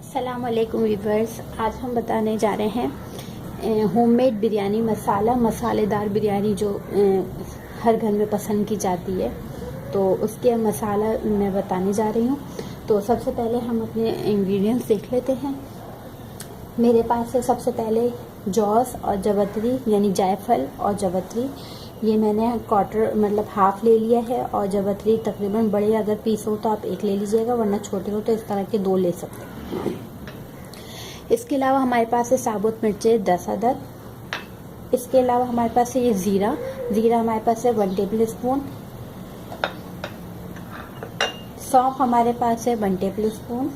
अस्सलामुअलैकुम व्यूअर्स, आज हम बताने जा रहे हैं होममेड बिरयानी मसाला, मसालेदार बिरयानी जो हर घर में पसंद की जाती है। तो उसके मसाला मैं बताने जा रही हूँ। तो सबसे पहले हम अपने इंग्रेडिएंट्स देख लेते हैं। मेरे पास है सबसे पहले जौस और जवतरी यानी जायफल और जवतरी। ये मैंने क्वार्टर मतलब हाफ ले लिया है, और जवतरी तकरीबन बड़े अगर पीस हो तो आप एक ले लीजिएगा, वरना छोटे हो तो इस तरह के 2 ले सकते हैं। इसके अलावा हमारे पास है साबुत मिर्चें 10 अदद। इसके अलावा हमारे पास है ये ज़ीरा हमारे पास है 1 टेबल स्पून। सौंफ हमारे पास है 1 टेबल स्पून।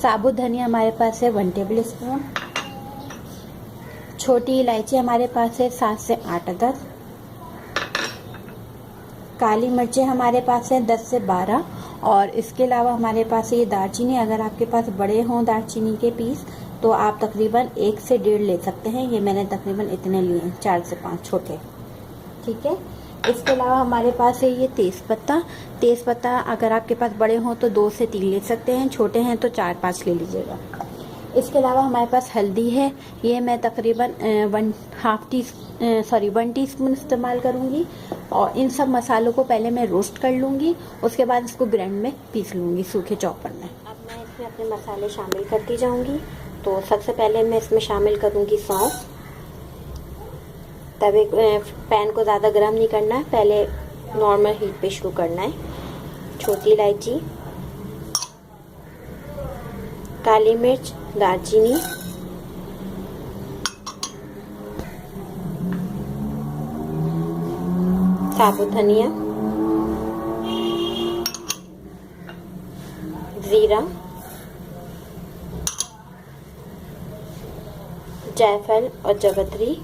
साबुत धनिया हमारे पास है 1 टेबल स्पून। छोटी इलायची हमारे पास है 7 से 8 अदद। काली मिर्चें हमारे पास है 10 से 12। और इसके अलावा हमारे पास ये दालचीनी, अगर आपके पास बड़े हों दालचीनी के पीस तो आप तकरीबन 1 से 1.5 ले सकते हैं। ये मैंने तकरीबन इतने लिए हैं, 4 से 5 छोटे। ठीक है। इसके अलावा हमारे पास है ये तेज़पत्ता अगर आपके पास बड़े हों तो 2 से 3 ले सकते हैं, छोटे हैं तो 4-5 ले लीजिएगा। इसके अलावा हमारे पास हल्दी है, ये मैं तकरीबन 1 टीस्पून इस्तेमाल करूँगी। और इन सब मसालों को पहले मैं रोस्ट कर लूँगी, उसके बाद इसको ग्राइंड में पीस लूँगी सूखे चॉपर में। अब मैं इसमें अपने मसाले शामिल करती जाऊँगी। तो सबसे पहले मैं इसमें शामिल करूँगी सौंफ। तवे पैन को ज़्यादा गर्म नहीं करना है, पहले नॉर्मल हीट पे शुरू करना है। छोटी इलायची, काली मिर्च, दालचीनी, साबुत धनिया, जीरा, जायफल और जवतरी,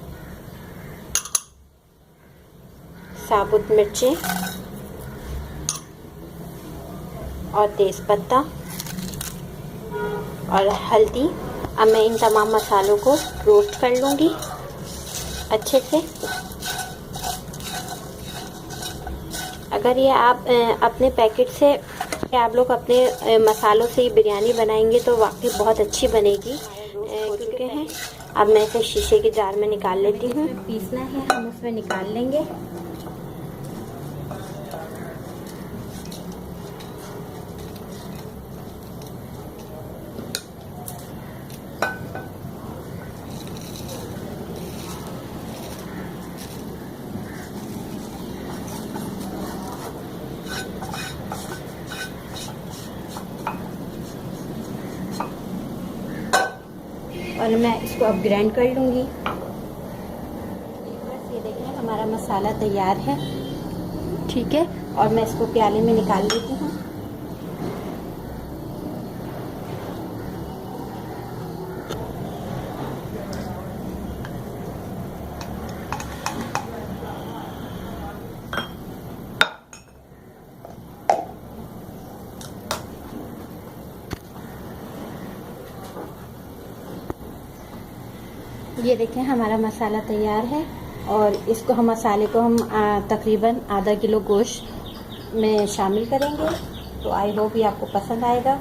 साबुत मिर्चें और तेज़पत्ता और हल्दी। अब मैं इन तमाम मसालों को रोस्ट कर लूँगी अच्छे से। अगर ये आप अपने पैकेट से आप लोग अपने मसालों से बिरयानी बनाएंगे तो वाकई बहुत अच्छी बनेगी। हो चुके हैं। अब मैं इसे शीशे के जार में निकाल लेती हूँ। पीसना है, हम उसमें निकाल लेंगे। और मैं इसको अब ग्राइंड कर लूँगी। बस ये देखें, हमारा मसाला तैयार है। ठीक है। और मैं इसको प्याले में निकाल लेती हूँ। ये देखें, हमारा मसाला तैयार है। और इसको हम मसाले को हम तकरीबन आधा किलो गोश्त में शामिल करेंगे। तो आई होप ये आपको पसंद आएगा।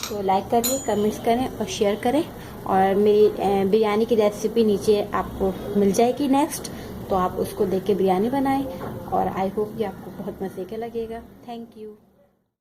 तो लाइक करिए, कमेंट्स करें और शेयर करें। और मेरी बिरयानी की रेसिपी नीचे आपको मिल जाएगी नेक्स्ट, तो आप उसको देख के बिरयानी बनाएं। और आई होप ये आपको बहुत मज़े का लगेगा। Thank you.